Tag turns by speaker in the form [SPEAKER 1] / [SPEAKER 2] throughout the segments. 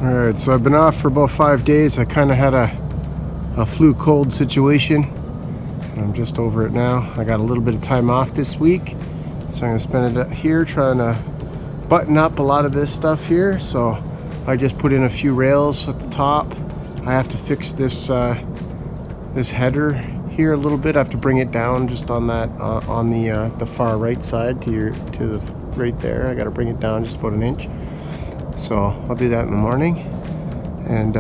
[SPEAKER 1] Alright, so I've been off for about 5 days. I kind of had a flu cold situation. I'm just over it now. I got a little bit of time off this week, so I'm going to spend it here trying to button up a lot of this stuff here. So I just put in a few rails at the top. I have to fix this this header here a little bit. I have to bring it down just on that on the far right side to the right there. I got to bring it down just about an inch. So I'll do that in the morning. And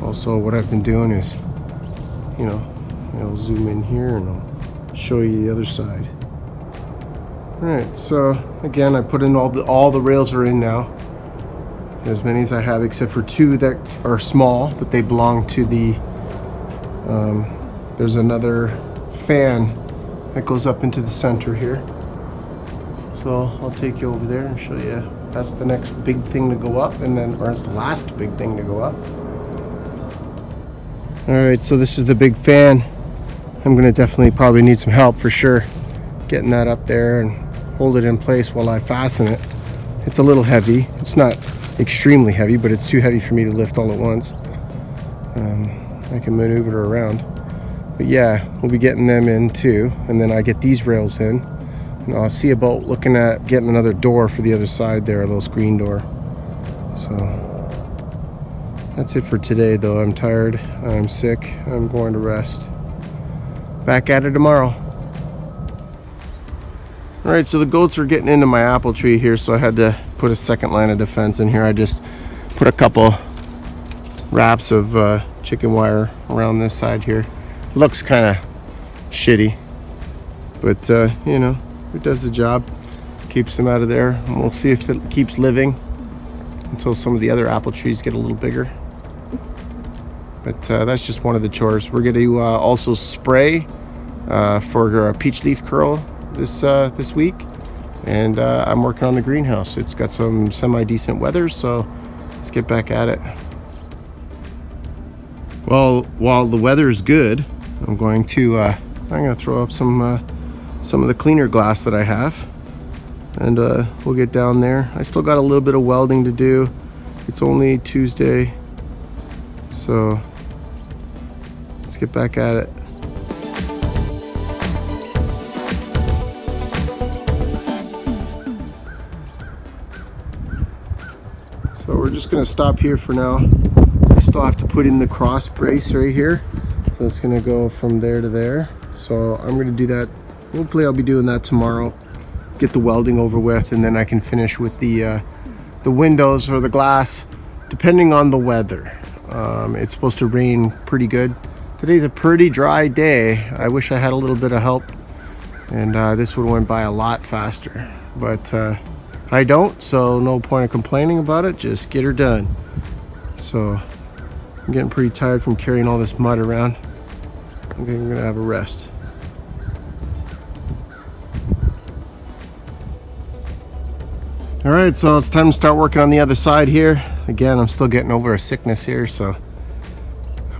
[SPEAKER 1] also what I've been doing is, I'll zoom in here and I'll show you the other side. Alright, so again, I put in all the rails are in now. As many as I have, except for 2 that are small, but they belong to the there's another fan that goes up into the center here. So I'll take you over there and show you. That's the next big thing to go up, or it's the last big thing to go up. Alright, so this is the big fan. I'm gonna definitely probably need some help for sure getting that up there and hold it in place while I fasten it. It's a little heavy. It's not extremely heavy, but it's too heavy for me to lift all at once. I can maneuver it around. But yeah, we'll be getting them in too, and then I get these rails in. And I'll see about looking at getting another door for the other side there, a little screen door. So that's it for today though. I'm tired, I'm sick, I'm going to rest. Back at it tomorrow. Alright, so the goats are getting into my apple tree here, so I had to put a second line of defense in here. I just put a couple wraps of chicken wire around this side here. Looks kind of shitty, but it does the job. Keeps them out of there, and we'll see if it keeps living until some of the other apple trees get a little bigger. But that's just one of the chores. We're going to also spray for peach leaf curl this week, and I'm working on the greenhouse. It's got some semi-decent weather, so let's get back at it. Well, while the weather is good, I'm going to throw up some of the cleaner glass that I have, and we'll get down there. I still got a little bit of welding to do. It's only Tuesday, so let's get back at it. So we're just going to stop here for now. I still have to put in the cross brace right here, so it's going to go from there to there. So I'm going to do that. Hopefully I'll be doing that tomorrow, get the welding over with, and then I can finish with the windows or the glass, depending on the weather. It's supposed to rain pretty good. Today's a pretty dry day. I wish I had a little bit of help, and this would have went by a lot faster, but I don't, so no point of complaining about it. Just get her done. So I'm getting pretty tired from carrying all this mud around. I think I'm gonna have a rest. All right, so it's time to start working on the other side here. Again, I'm still getting over a sickness here, so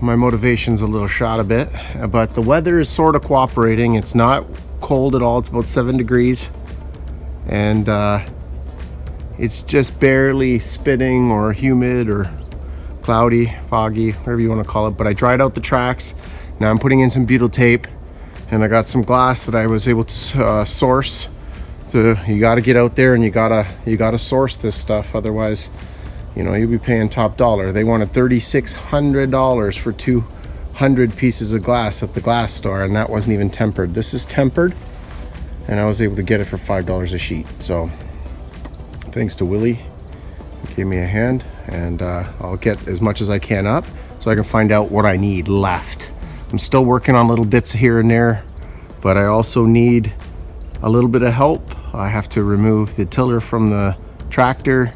[SPEAKER 1] my motivation's a little shot a bit, but the weather is sort of cooperating. It's not cold at all. It's about 7 degrees, and it's just barely spitting or humid or cloudy, foggy, whatever you want to call it. But I dried out the tracks. Now I'm putting in some butyl tape, and I got some glass that I was able to source. So you got to get out there and you gotta source this stuff, otherwise you'll be paying top dollar. They wanted $3,600 for 200 pieces of glass at the glass store, and that wasn't even tempered. This is tempered, and I was able to get it for $5 a sheet. So thanks to Willie, he gave me a hand, and I'll get as much as I can up so I can find out what I need left. I'm still working on little bits here and there, but I also need a little bit of help. I have to remove the tiller from the tractor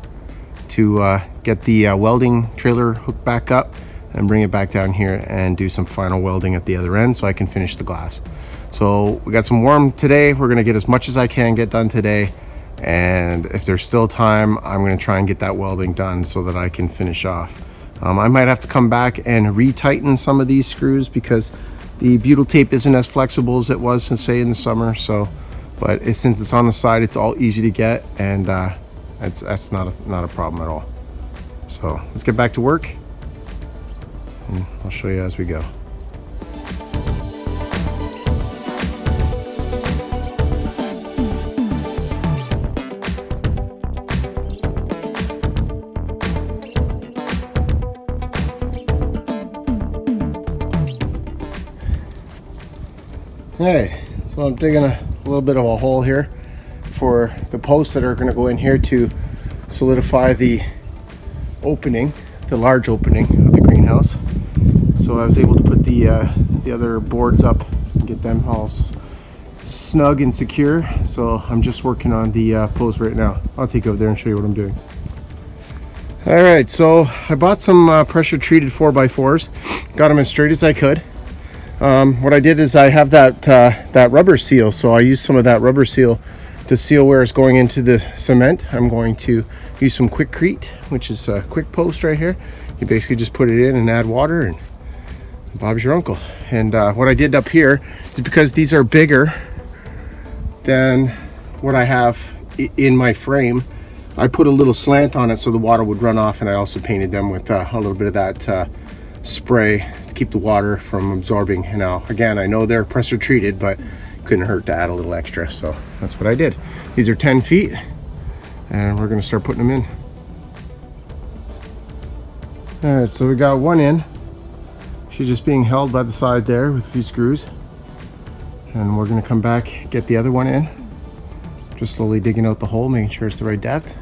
[SPEAKER 1] to get the welding trailer hooked back up and bring it back down here and do some final welding at the other end so I can finish the glass. So we got some warm today. We're gonna get as much as I can get done today, and if there's still time, I'm gonna try and get that welding done so that I can finish off. I might have to come back and retighten some of these screws because the butyl tape isn't as flexible as it was, say, in the summer. But since it's on the side, it's all easy to get, and that's not a problem at all. So So let's get back to work, and I'll show you as we go. Alright, so I'm digging a little bit of a hole here for the posts that are going to go in here to solidify the opening, the large opening of the greenhouse. So I was able to put the other boards up and get them all snug and secure. So I'm just working on the post right now. I'll take you over there and show you what I'm doing. Alright, so I bought some pressure treated 4x4s, got them as straight as I could. What I did is I have that rubber seal, so I used some of that rubber seal to seal where it's going into the cement. I'm going to use some Quickcrete, which is a quick post right here. You basically just put it in and add water, and Bob's your uncle. And what I did up here is, because these are bigger than what I have in my frame, I put a little slant on it so the water would run off, and I also painted them with a little bit of that spray to keep the water from absorbing. Now again, I know they're pressure treated, but couldn't hurt to add a little extra, so that's what I did. These are 10 feet, and we're going to start putting them in. All right, so we got one in. She's just being held by the side there with a few screws, and we're going to come back, get the other one in, just slowly digging out the hole, making sure it's the right depth,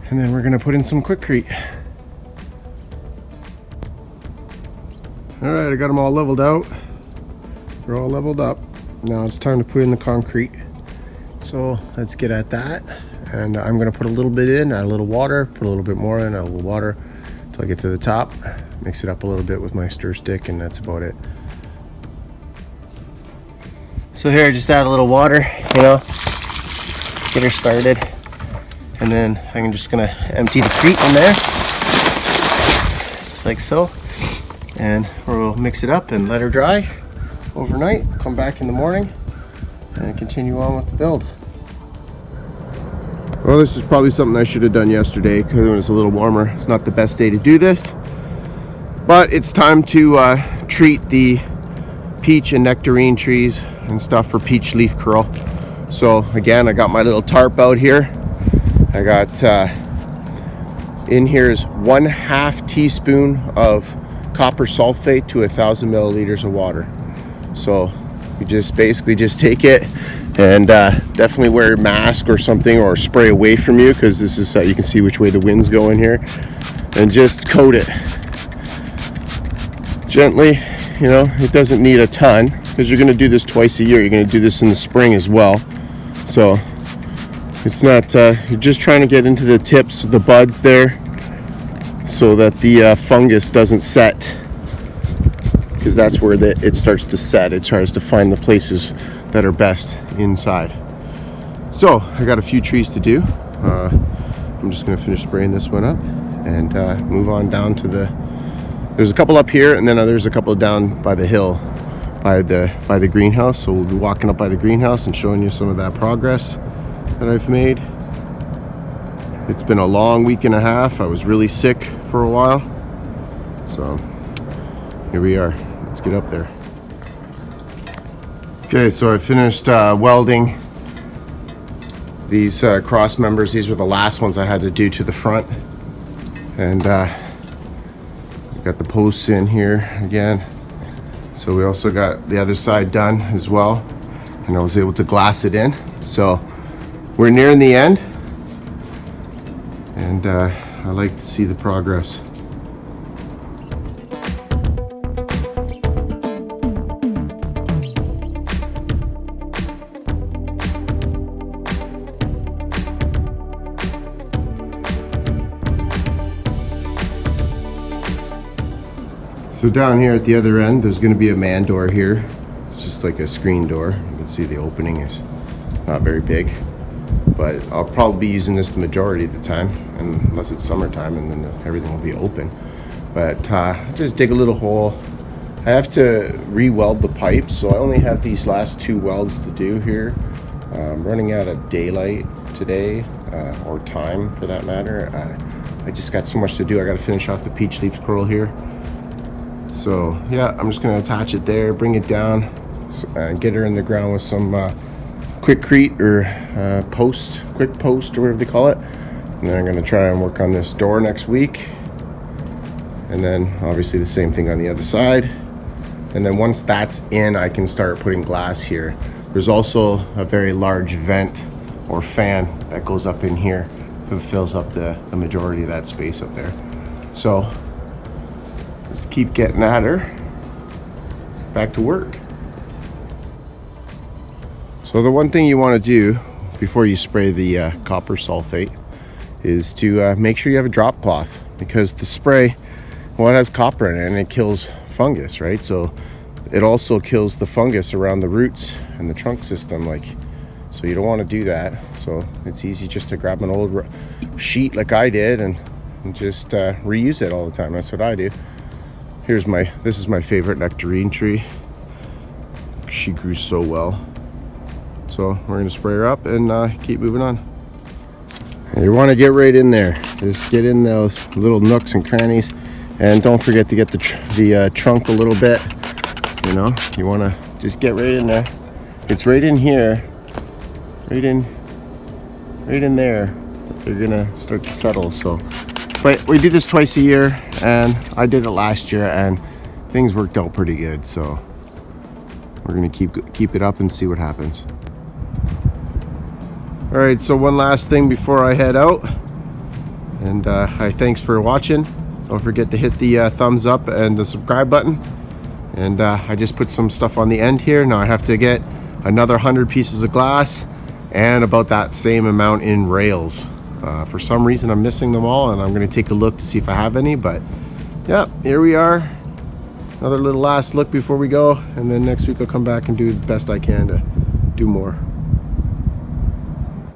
[SPEAKER 1] and then we're going to put in some Quickcrete. All right, I got them all leveled out. They're all leveled up. Now it's time to put in the concrete. So let's get at that. And I'm gonna put a little bit in, add a little water, put a little bit more in, add a little water until I get to the top. Mix it up a little bit with my stir stick, and that's about it. So here, just add a little water, you know, get her started. And then I'm just gonna empty the crete in there, just like so. And we'll mix it up and let her dry overnight, come back in the morning and continue on with the build. Well, this is probably something I should have done yesterday, because when it's a little warmer, it's not the best day to do this, but it's time to treat the peach and nectarine trees and stuff for peach leaf curl. So again, I got my little tarp out here. I got in here is 1/2 teaspoon of copper sulfate to 1,000 milliliters of water. So you just basically just take it and definitely wear a mask or something, or spray away from you, because this is you can see which way the wind's going here, and just coat it gently. You know, it doesn't need a ton, because you're going to do this twice a year. You're going to do this in the spring as well, so it's not you're just trying to get into the tips, the buds there, so that the fungus doesn't set, because that's where it starts to set. It tries to find the places that are best inside. So I got a few trees to do. I'm just going to finish spraying this one up and move on down to there's a couple up here, and then there's a couple down by the hill by the greenhouse. So we'll be walking up by the greenhouse and showing you some of that progress that I've made. It's been a long week and a half. I was really sick for a while, so here we are. Let's get up there. Okay, so I finished welding these cross members. These were the last ones I had to do to the front, and got the posts in here again. So we also got the other side done as well, and I was able to glass it in. So we're nearing the end, and I like to see the progress. So down here at the other end, there's going to be a man door here. It's just like a screen door. You can see the opening is not very big, but I'll probably be using this the majority of the time, unless it's summertime, and then everything will be open. But just dig a little hole. I have to re-weld the pipes, so I only have these last 2 welds to do here. I'm running out of daylight today, or time for that matter. I just got so much to do. I got to finish off the peach leaf coral here. So yeah, I'm just going to attach it there, bring it down, and get her in the ground with some quickcrete or quick post or whatever they call it. And then I'm going to try and work on this door next week. And then obviously the same thing on the other side. And then once that's in, I can start putting glass here. There's also a very large vent or fan that goes up in here. It fills up the majority of that space up there. So just keep getting at her. Back to work. So the one thing you want to do before you spray the copper sulfate is to make sure you have a drop cloth, because the spray, well, it has copper in it and it kills fungus, right? So it also kills the fungus around the roots and the trunk system, so you don't want to do that. So it's easy just to grab an old sheet like I did and just reuse it all the time. That's what I do. This is my favorite nectarine tree. She grew so well. So we're going to spray her up and keep moving on. You want to get right in there. Just get in those little nooks and crannies, and don't forget to get the trunk a little bit. You know, you want to just get right in there. It's right in here, right in there. They're gonna start to settle. So, but we do this twice a year, and I did it last year, and things worked out pretty good. So we're gonna keep it up and see what happens. All right, so one last thing before I head out, and thanks for watching. Don't forget to hit the thumbs up and the subscribe button. And I just put some stuff on the end here. Now I have to get another 100 pieces of glass and about that same amount in rails. For some reason I'm missing them all, and I'm going to take a look to see if I have any. But yeah, here we are. Another little last look before we go, and then next week I'll come back and do the best I can to do more.